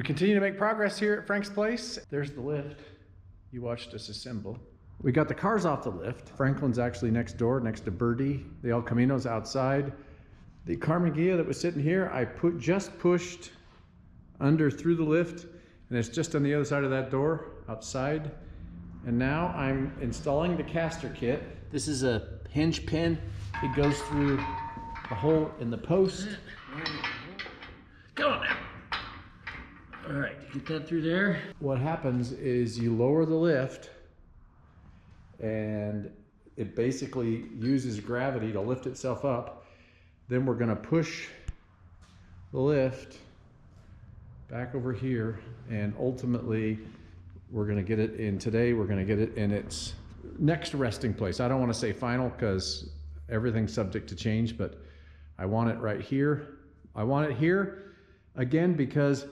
We continue to make progress here at Frank's place. There's the lift. You watched us assemble. We got the cars off the lift. Franklin's actually next door, next to Birdie. The El Camino's outside. The Carmen Ghia that was sitting here, I just pushed under through the lift, and it's just on the other side of that door, outside. And now I'm installing the caster kit. This is a hinge pin. It goes through a hole in the post. Go on now. All right, get that through there. What happens is you lower the lift and it basically uses gravity to lift itself up. Then we're gonna push the lift back over here, and ultimately we're gonna get it in today. We're gonna get it in its next resting place. I don't wanna say final because everything's subject to change, but I want it right here. I want it here again because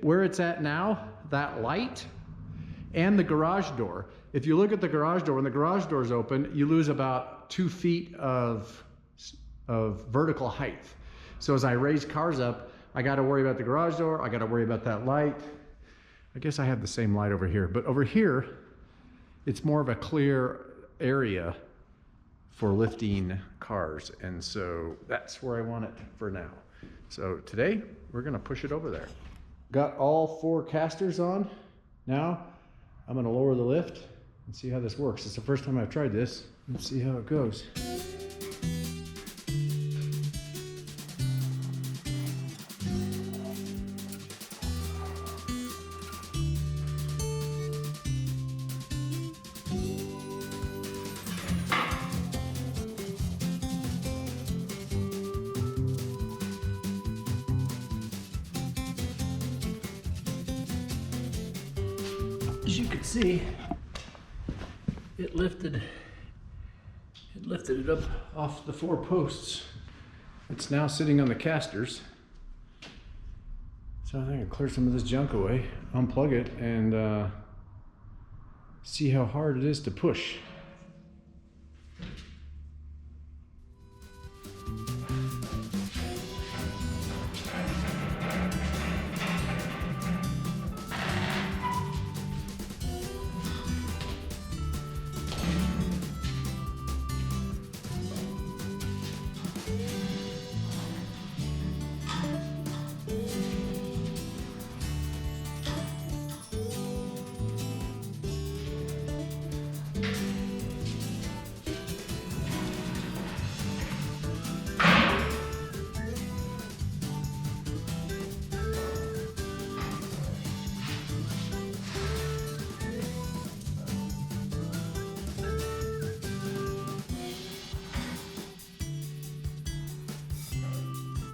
where it's at now, that light and the garage door, if you look at the garage door, when the garage door is open, you lose about 2 feet of vertical height. So as I raise cars up, I got to worry about the garage door. I got to worry about that light. I guess I have the same light over here, but over here, it's more of a clear area for lifting cars. And so that's where I want it for now. So today we're going to push it over there. Got all 4 casters on. Now I'm going to lower the lift and see how this works. It's the first time I've tried this. Let's see how it goes. As you can see, it lifted it up off the 4 posts. It's now sitting on the casters. So I think I'll clear some of this junk away, unplug it, and see how hard it is to push.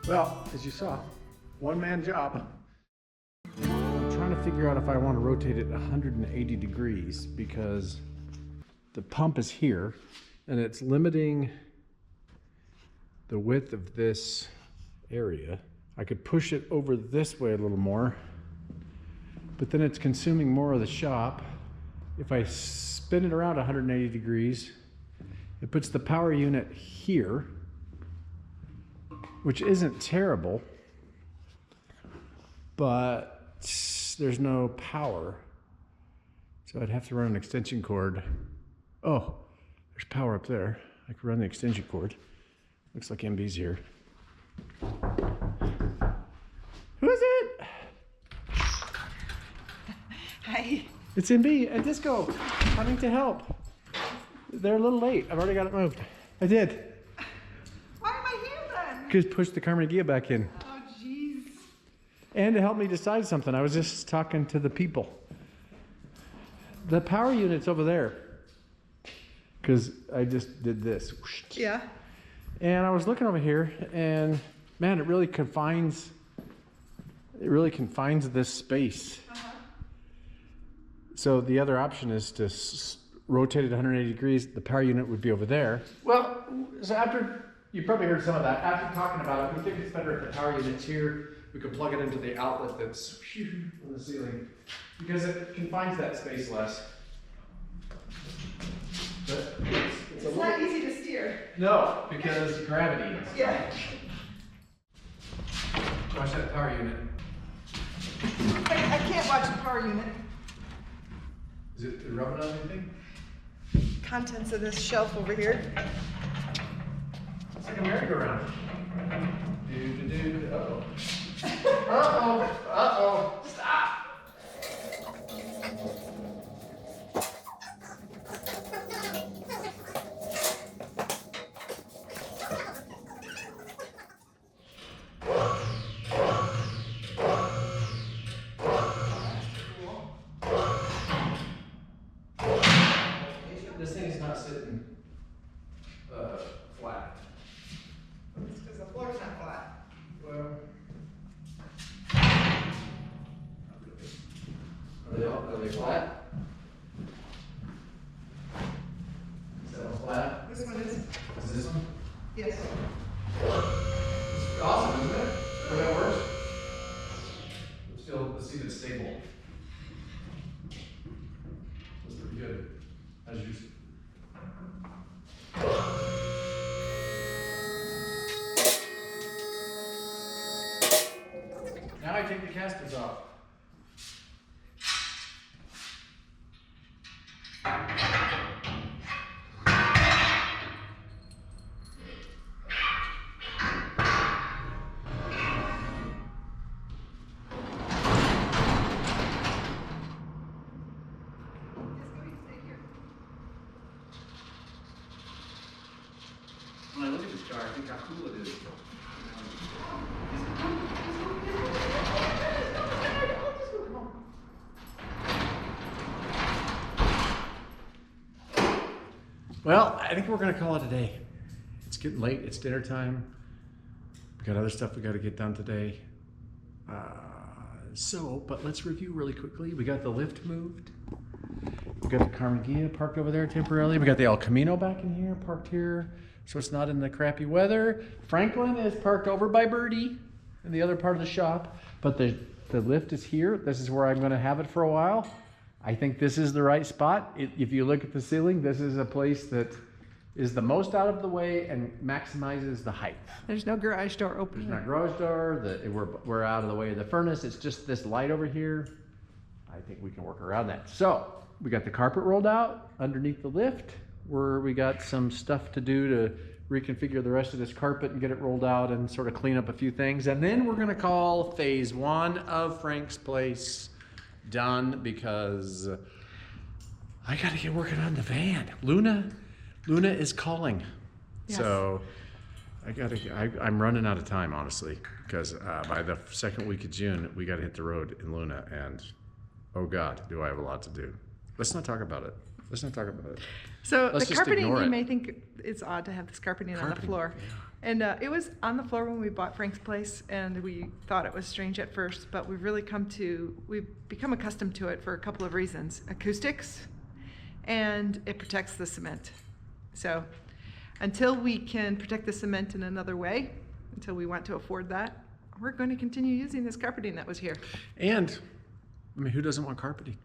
Well, as you saw, one-man job. I'm trying to figure out if I want to rotate it 180 degrees because the pump is here and it's limiting the width of this area. I could push it over this way a little more, but then it's consuming more of the shop. If I spin it around 180 degrees, it puts the power unit here, which isn't terrible, but there's no power. So I'd have to run an extension cord. Oh, there's power up there. I could run the extension cord. Looks like MB's here. Who is it? Hi. It's MB and Disco coming to help. They're a little late. I've already got it moved. I did. Just push the Carmen Ghia back in. Oh, jeez. And to help me decide something, I was just talking to the people. The power unit's over there. Because I just did this. Yeah. And I was looking over here, and man, it really confines this space. So the other option is to rotate it 180 degrees. The power unit would be over there. Well, so after, you probably heard some of that. After talking about it, we think it's better if the power unit's here. We can plug it into the outlet that's on the ceiling because it confines that space less. But it's not easy to steer. No, because gravity is. Yeah. Watch that power unit. I can't watch the power unit. Is it rubbing on anything? Contents of this shelf over here. It's like a merry-go-round. Uh-oh. Uh-oh. Uh-oh. Stop. This thing is not sitting flat. It's because the floor's not flat. Well, are they flat? Is that one flat? This one is. Is this one? Yes. It's awesome, isn't it? How that works? Let's see if it's stable. That's pretty good. As you see. Now I take the casters off. When I look at this car, I think how cool it is. Well, I think we're gonna call it a day. It's getting late, it's dinner time. We got other stuff we gotta get done today. But let's review really quickly. We got the lift moved. We got the Carnegie parked over there temporarily. We got the El Camino back in here, parked here, so it's not in the crappy weather. Franklin is parked over by Birdie in the other part of the shop, but the lift is here. This is where I'm gonna have it for a while. I think this is the right spot. If you look at the ceiling, this is a place that is the most out of the way and maximizes the height. There's no garage door open. There's no garage door, we're out of the way of the furnace. It's just this light over here. I think we can work around that. So we got the carpet rolled out underneath the lift, where we got some stuff to do to reconfigure the rest of this carpet and get it rolled out and sort of clean up a few things. And then we're gonna call phase 1 of Frank's place done, because I gotta get working on the van. Luna is calling. Yes. So I'm running out of time, honestly, because by the second week of June, we gotta hit the road in Luna, and oh God, do I have a lot to do. Let's not talk about it. So Let's the just carpeting, ignore you it. may think it's odd to have this carpeting on the floor. Yeah. And it was on the floor when we bought Frank's place, and we thought it was strange at first, but we've become accustomed to it for a couple of reasons. Acoustics, and it protects the cement. So until we can protect the cement in another way, until we want to afford that, we're going to continue using this carpeting that was here. And, I mean, who doesn't want carpeting?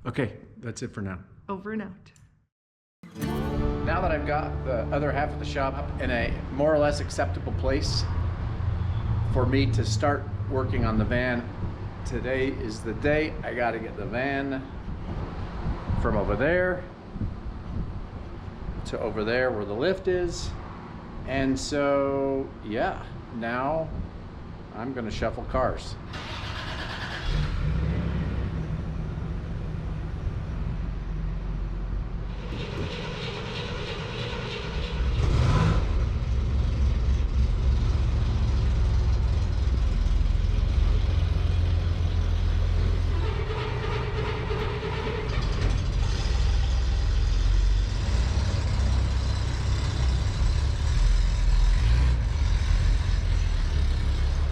Okay, that's it for now. Over and out. Now that I've got the other half of the shop in a more or less acceptable place for me to start working on the van, today is the day. I gotta get the van from over there to over there where the lift is. And so, yeah, now I'm gonna shuffle cars.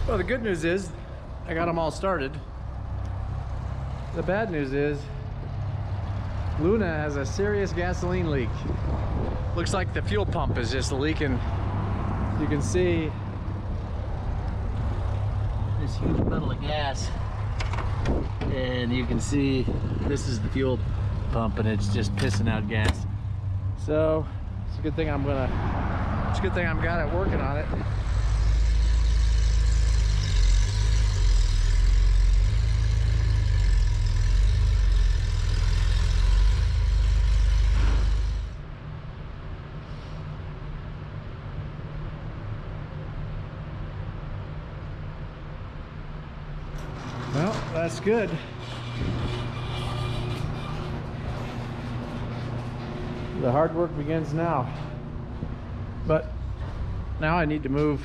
Well, the good news is I got them all started. The bad news is Luna has a serious gasoline leak. Looks like the fuel pump is just leaking. You can see this huge puddle of gas, and you can see this is the fuel pump, and it's just pissing out gas. so it's a good thing I'm got it working on it. that's good. The hard work begins now. But now I need to move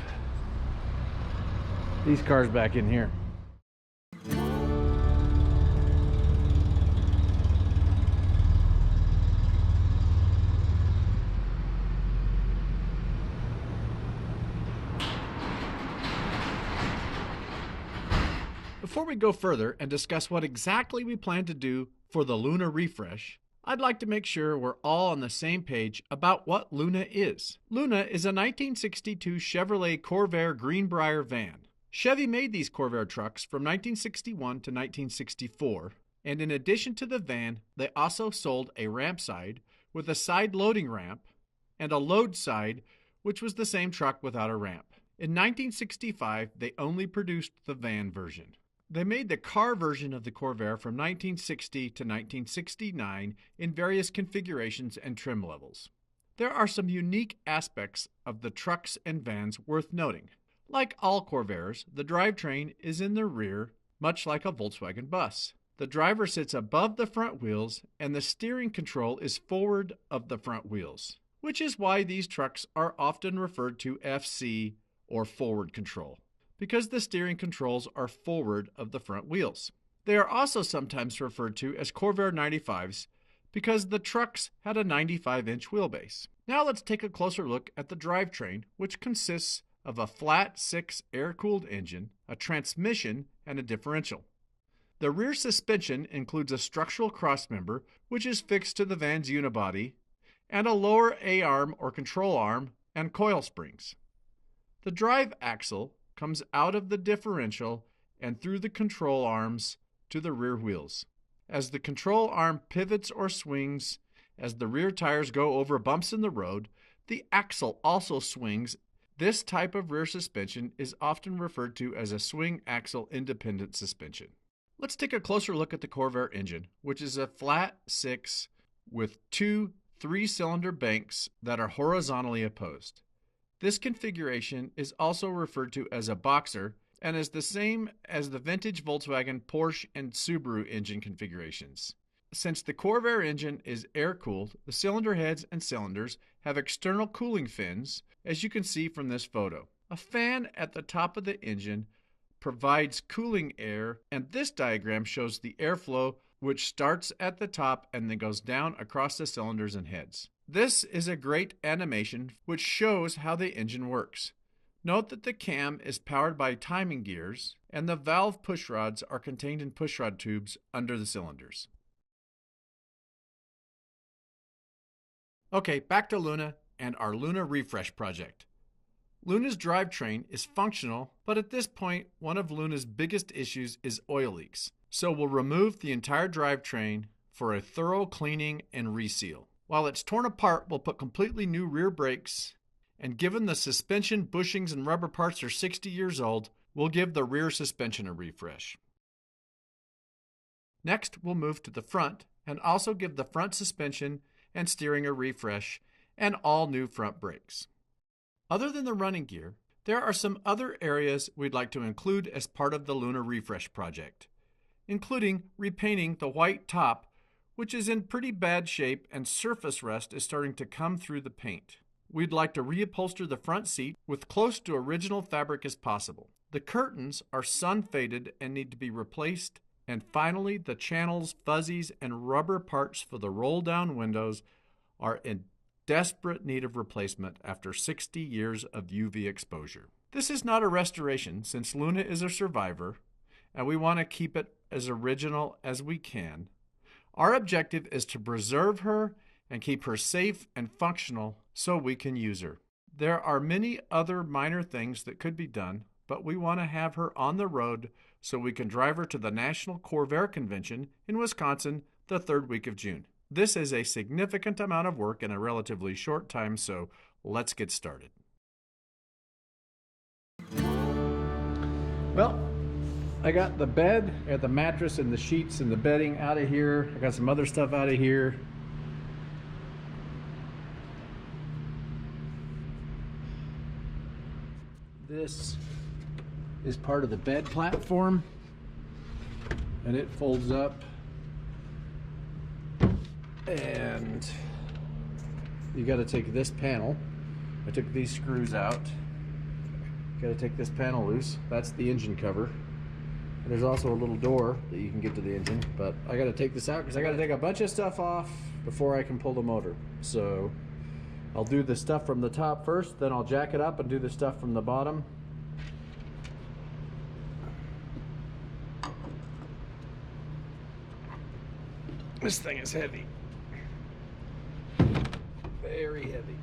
these cars back in here. Before we go further and discuss what exactly we plan to do for the Luna refresh, I'd like to make sure we're all on the same page about what Luna is. Luna is a 1962 Chevrolet Corvair Greenbrier van. Chevy made these Corvair trucks from 1961 to 1964, and in addition to the van, they also sold a ramp side with a side loading ramp and a load side, which was the same truck without a ramp. In 1965, they only produced the van version. They made the car version of the Corvair from 1960 to 1969 in various configurations and trim levels. There are some unique aspects of the trucks and vans worth noting. Like all Corvairs, the drivetrain is in the rear, much like a Volkswagen bus. The driver sits above the front wheels and the steering control is forward of the front wheels, which is why these trucks are often referred to FC or forward control, because the steering controls are forward of the front wheels. They are also sometimes referred to as Corvair 95s because the trucks had a 95-inch wheelbase. Now let's take a closer look at the drivetrain, which consists of a flat 6 air-cooled engine, a transmission, and a differential. The rear suspension includes a structural crossmember, which is fixed to the van's unibody, and a lower A-arm or control arm and coil springs. The drive axle comes out of the differential and through the control arms to the rear wheels. As the control arm pivots or swings, as the rear tires go over bumps in the road, the axle also swings. This type of rear suspension is often referred to as a swing axle independent suspension. Let's take a closer look at the Corvair engine, which is a flat 6 with 2 3-cylinder banks that are horizontally opposed. This configuration is also referred to as a boxer and is the same as the vintage Volkswagen, Porsche, and Subaru engine configurations. Since the Corvair engine is air-cooled, the cylinder heads and cylinders have external cooling fins, as you can see from this photo. A fan at the top of the engine provides cooling air, and this diagram shows the airflow, which starts at the top and then goes down across the cylinders and heads. This is a great animation which shows how the engine works. Note that the cam is powered by timing gears and the valve pushrods are contained in pushrod tubes under the cylinders. Okay, back to Luna and our Luna refresh project. Luna's drivetrain is functional, but at this point, one of Luna's biggest issues is oil leaks. So we'll remove the entire drivetrain for a thorough cleaning and reseal. While it's torn apart, we'll put completely new rear brakes, and given the suspension bushings and rubber parts are 60 years old, we'll give the rear suspension a refresh. Next, we'll move to the front and also give the front suspension and steering a refresh and all new front brakes. Other than the running gear, there are some other areas we'd like to include as part of the Luna refresh project, including repainting the white top, which is in pretty bad shape and surface rust is starting to come through the paint. We'd like to reupholster the front seat with close to original fabric as possible. The curtains are sun-faded and need to be replaced. And finally, the channels, fuzzies, and rubber parts for the roll-down windows are in desperate need of replacement after 60 years of UV exposure. This is not a restoration since Luna is a survivor, and we want to keep it as original as we can. Our objective is to preserve her and keep her safe and functional so we can use her. There are many other minor things that could be done, but we want to have her on the road so we can drive her to the National Corvair Convention in Wisconsin the 3rd week of June. This is a significant amount of work in a relatively short time, so let's get started. Well, I got the bed, I got the mattress and the sheets and the bedding out of here. I got some other stuff out of here. This is part of the bed platform. and it folds up, and you got to take this panel. I took these screws out. Got to take this panel loose. That's the engine cover. And there's also a little door that you can get to the engine, but I got to take this out because I got to take a bunch of stuff off before I can pull the motor. So I'll do the stuff from the top first, then I'll jack it up and do the stuff from the bottom. This thing is heavy. Very heavy.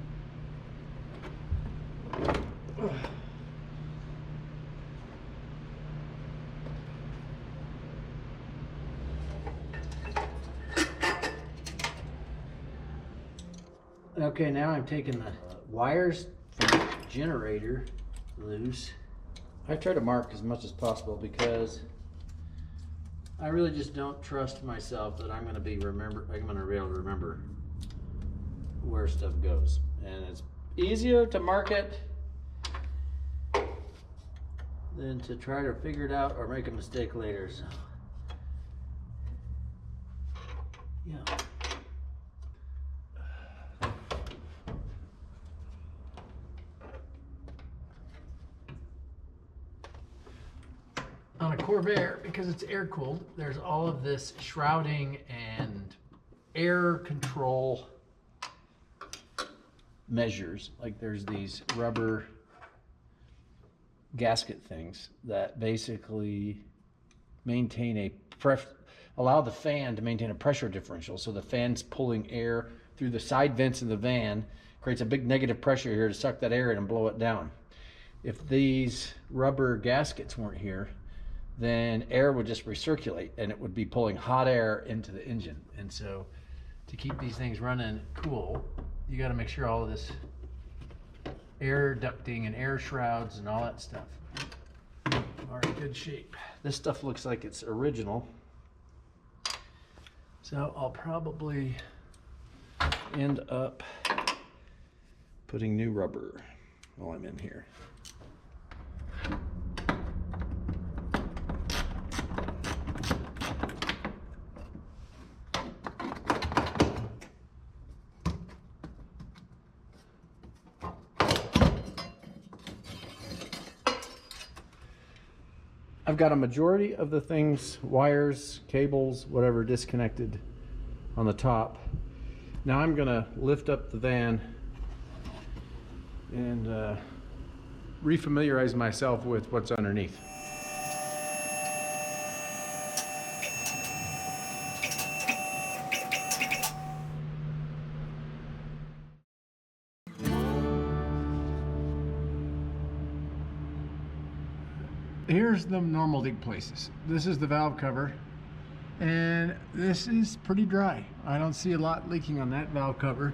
Okay, now I'm taking the wires from the generator loose. I try to mark as much as possible because I really just don't trust myself that I'm going to be able to remember where stuff goes. And it's easier to mark it than to try to figure it out or make a mistake later. So, yeah. On a Corvair, because it's air cooled, there's all of this shrouding and air control measures. Like there's these rubber gasket things that basically maintain allow the fan to maintain a pressure differential. So the fan's pulling air through the side vents of the van, creates a big negative pressure here to suck that air in and blow it down. If these rubber gaskets weren't here, then air would just recirculate and it would be pulling hot air into the engine. And so to keep these things running cool, you got to make sure all of this air ducting and air shrouds and all that stuff are in good shape. This stuff looks like it's original, so I'll probably end up putting new rubber while I'm in here. I've got a majority of the things, wires, cables, whatever, disconnected on the top. Now I'm gonna lift up the van and refamiliarize myself with what's underneath. Here's the normal leak places. This is the valve cover, and this is pretty dry. I don't see a lot leaking on that valve cover.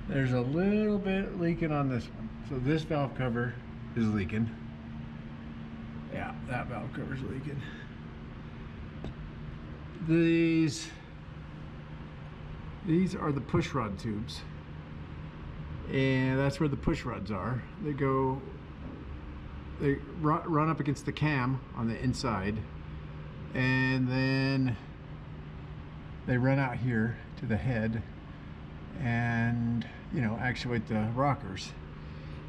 There's a little bit leaking on this one. So this valve cover is leaking. Yeah, that valve cover is leaking. These are the push rod tubes, and that's where the push rods are. They run up against the cam on the inside, and then they run out here to the head and, you know, actuate the rockers.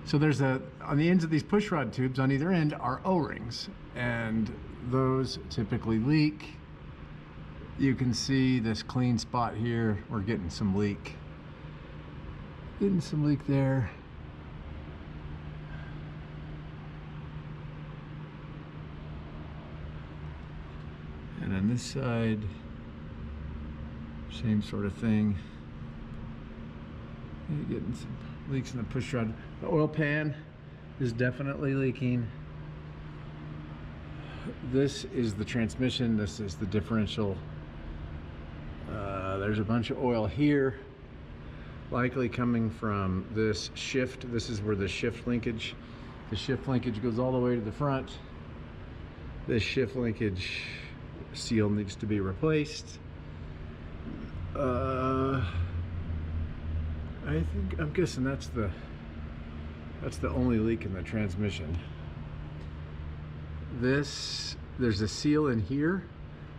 So there's on the ends of these push rod tubes on either end are O-rings, and those typically leak. You can see this clean spot here. We're getting some leak. Getting some leak there. And on this side, same sort of thing. You're getting some leaks in the push rod. The oil pan is definitely leaking. This is the transmission. This is the differential. There's a bunch of oil here, likely coming from this shift. This is where the shift linkage goes all the way to the front. This shift linkage seal needs to be replaced. I'm guessing that's the only leak in the transmission. There's a seal in here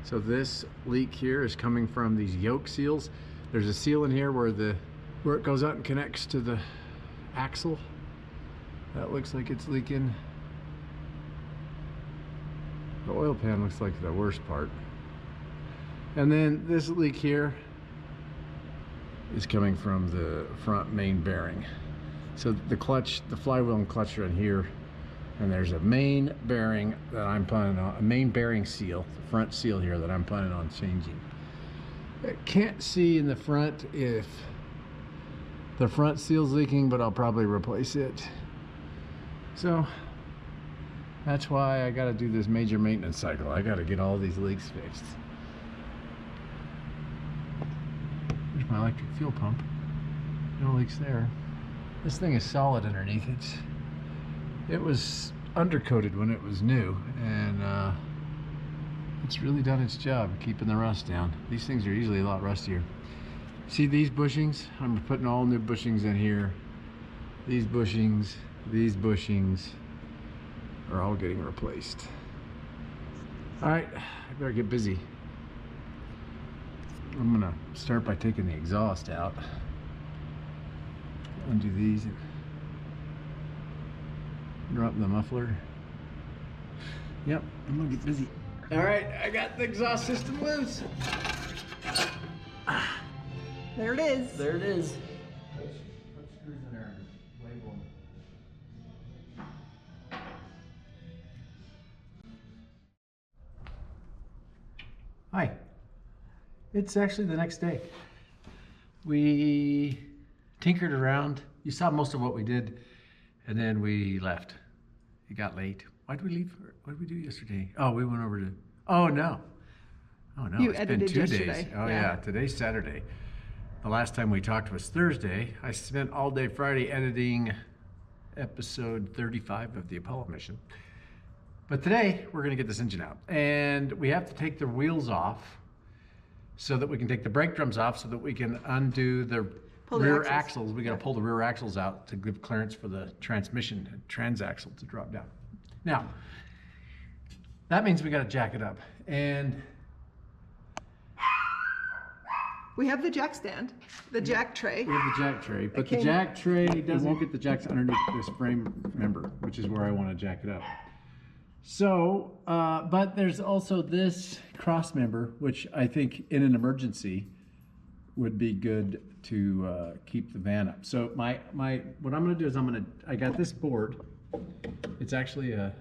So this leak here is coming from these yoke seals. There's a seal in here where it goes out and connects to the axle. That looks like it's leaking. The oil pan looks like the worst part. And then this leak here is coming from the front main bearing. So the clutch, the flywheel and clutch are in here, and there's a main bearing that I'm planning on, a main bearing seal, the front seal here that I'm planning on changing. I can't see in the front if the front seal's leaking, but I'll probably replace it. So that's why I got to do this major maintenance cycle. I got to get all these leaks fixed. There's my electric fuel pump. No leaks there. This thing is solid underneath. It was undercoated when it was new, and it's really done its job keeping the rust down. These things are usually a lot rustier. See these bushings? I'm putting all new bushings in here. These bushings are all getting replaced. All right, I better get busy. I'm gonna start by taking the exhaust out. Undo these and drop the muffler. Yep, I'm gonna get busy. All right, I got the exhaust system loose. There it is. There it is. Put screws in there and label them. Hi. It's actually the next day. We tinkered around. You saw most of what we did, and then we left. It got late. Why did we leave? What did we do yesterday? Oh, we went over to. Oh no. Oh no. You It's been edited 2 yesterday. days. Oh Yeah. yeah. Today's Saturday. The last time we talked was Thursday. I spent all day Friday editing episode 35 of the Apollo mission. But today we're going to get this engine out, and we have to take the wheels off so that we can take the brake drums off so that we can undo the Pull the rear axles. axles. We got to pull the rear axles out to give clearance for the transmission and transaxle to drop down. Now, that means we got to jack it up. And We have the jack stand, the jack tray. we have the jack tray, but the came- jack tray doesn't get the jacks underneath this frame member, which is where I want to jack it up. So, but there's also this cross member, which I think in an emergency would be good to keep the van up. So what I'm going to do is I got this board. It's actually a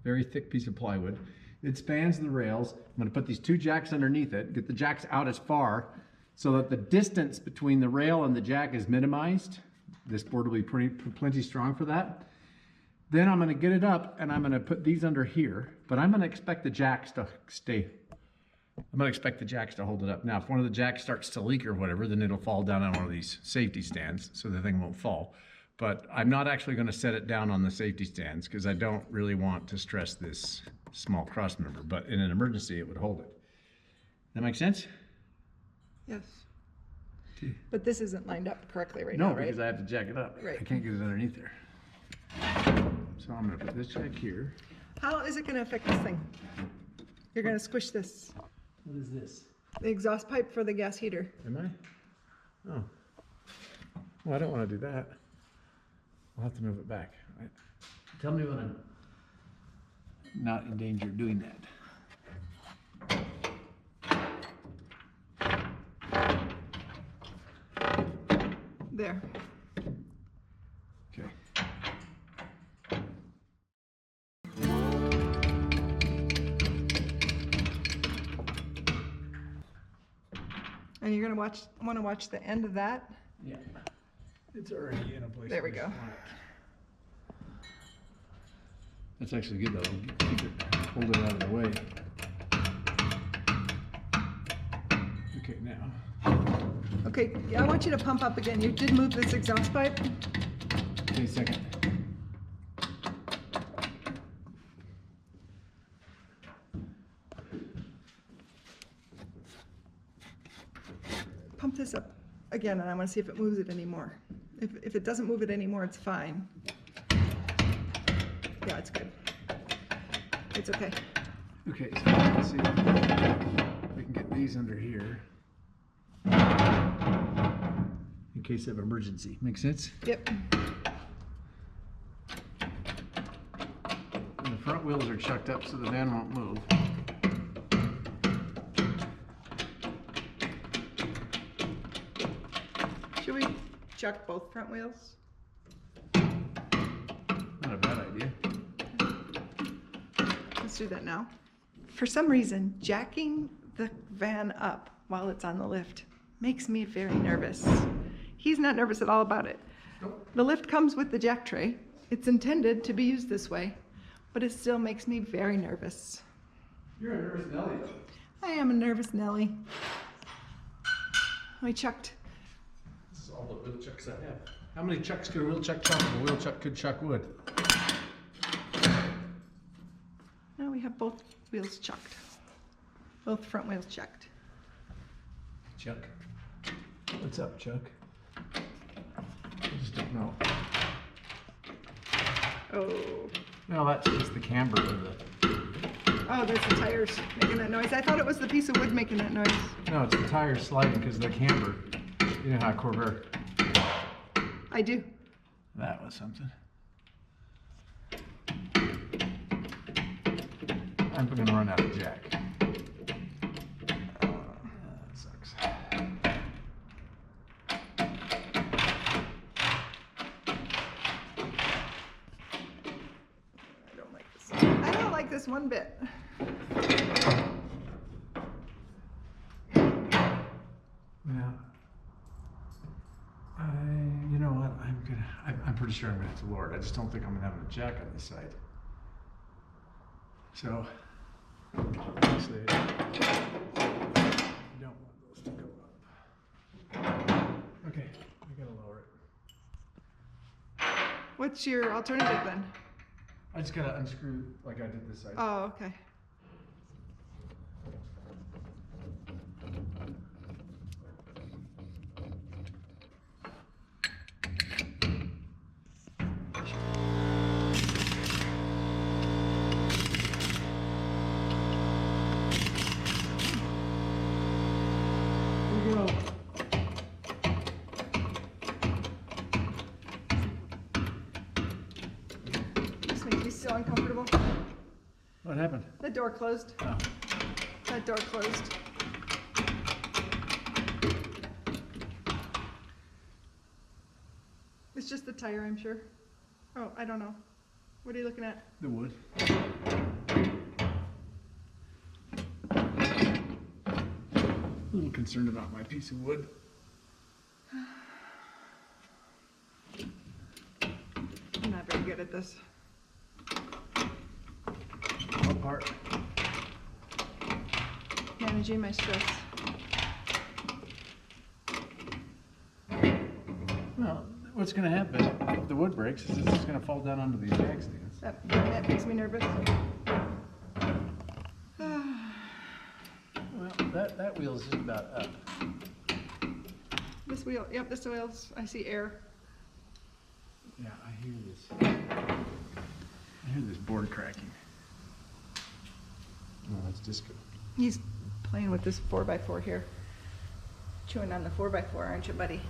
very thick piece of plywood. It spans the rails. I'm going to put these 2 jacks underneath it, get the jacks out as far so that the distance between the rail and the jack is minimized. This board will be plenty strong for that. Then I'm going to get it up and I'm going to put these under here, but I'm going to expect the jacks to stay. I'm going to expect the jacks to hold it up. Now, if one of the jacks starts to leak or whatever, then it'll fall down on one of these safety stands so the thing won't fall. But I'm not actually going to set it down on the safety stands because I don't really want to stress this small cross member, but in an emergency, it would hold it. That make sense? Yes. But this isn't lined up correctly right No, now, right? because I have to jack it up. Right. I can't get it underneath there. So I'm going to put this jack here. How is it going to affect this thing? You're going to squish this, What is this? the exhaust pipe for the gas heater. Am I? Oh. Well, I don't want to do that. I'll have to move it back. Tell me when I'm not in danger of doing that. There. Okay. And you're going to want to watch the end of that. Yeah. It's already in a place. There we I go. just want it. That's actually good though. Keep it, hold it out of the way. Okay, now. Okay, I want you to pump up again. You did move this exhaust pipe. Okay, second. Pump this up again, and I want to see if it moves it anymore. If it doesn't move it anymore, it's fine. Yeah, it's good. It's okay. Okay, so let's see if we can get these under here in case of emergency. Make sense? Yep. And the front wheels are chucked up so the van won't move. Should we chuck both front wheels? Not a bad idea. Let's do that now. For some reason, jacking the van up while it's on the lift makes me very nervous. He's not nervous at all about it. Nope. The lift comes with the jack tray. It's intended to be used this way, but it still makes me very nervous. You're a nervous Nelly, though. I am a nervous Nelly. We chucked. This is all the wheel chucks I have. How many chucks could a wheel chuck chuck if a wheel chuck could chuck wood? Now we have both wheels chucked. Both front wheels chucked. Chuck. What's up, Chuck? I just don't know. Oh. No, that's just the camber of the... Oh, that's the tires making that noise. I thought it was the piece of wood making that noise. No, it's the tires sliding because of the camber. You know how Corvair. I do. That was something. I'm gonna run out of jack. That sucks. I don't like this. I don't like this one bit. Yeah. You know what? I'm pretty sure I'm gonna have to lower it. I just don't think I'm gonna have a jack on this side. So, obviously, I don't want those to go up. Okay, I gotta lower it. What's your alternative then? I just gotta unscrew like I did this side. Oh, okay. Here we go. This makes me so uncomfortable. What happened? The door closed. Oh. That door closed. It's just the tire, I'm sure. Oh, I don't know. What are you looking at? The wood. A little concerned about my piece of wood. I'm not very good at this. What part? Managing my stress. Well, what's going to happen if the wood breaks is it's just going to fall down onto these jack stands. That makes me nervous. Well, that wheel's just about up. This wheel, yep, this wheel's, I see air. Yeah, I hear this. I hear this board cracking. Oh, that's disco. He's playing with this 4x4 here. Chewing on the 4x4, aren't you, buddy?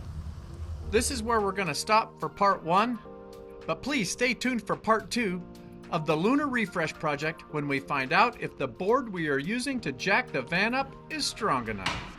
This is where we're going to stop for part 1, but please stay tuned for part 2 of the Lunar Refresh project when we find out if the board we are using to jack the van up is strong enough.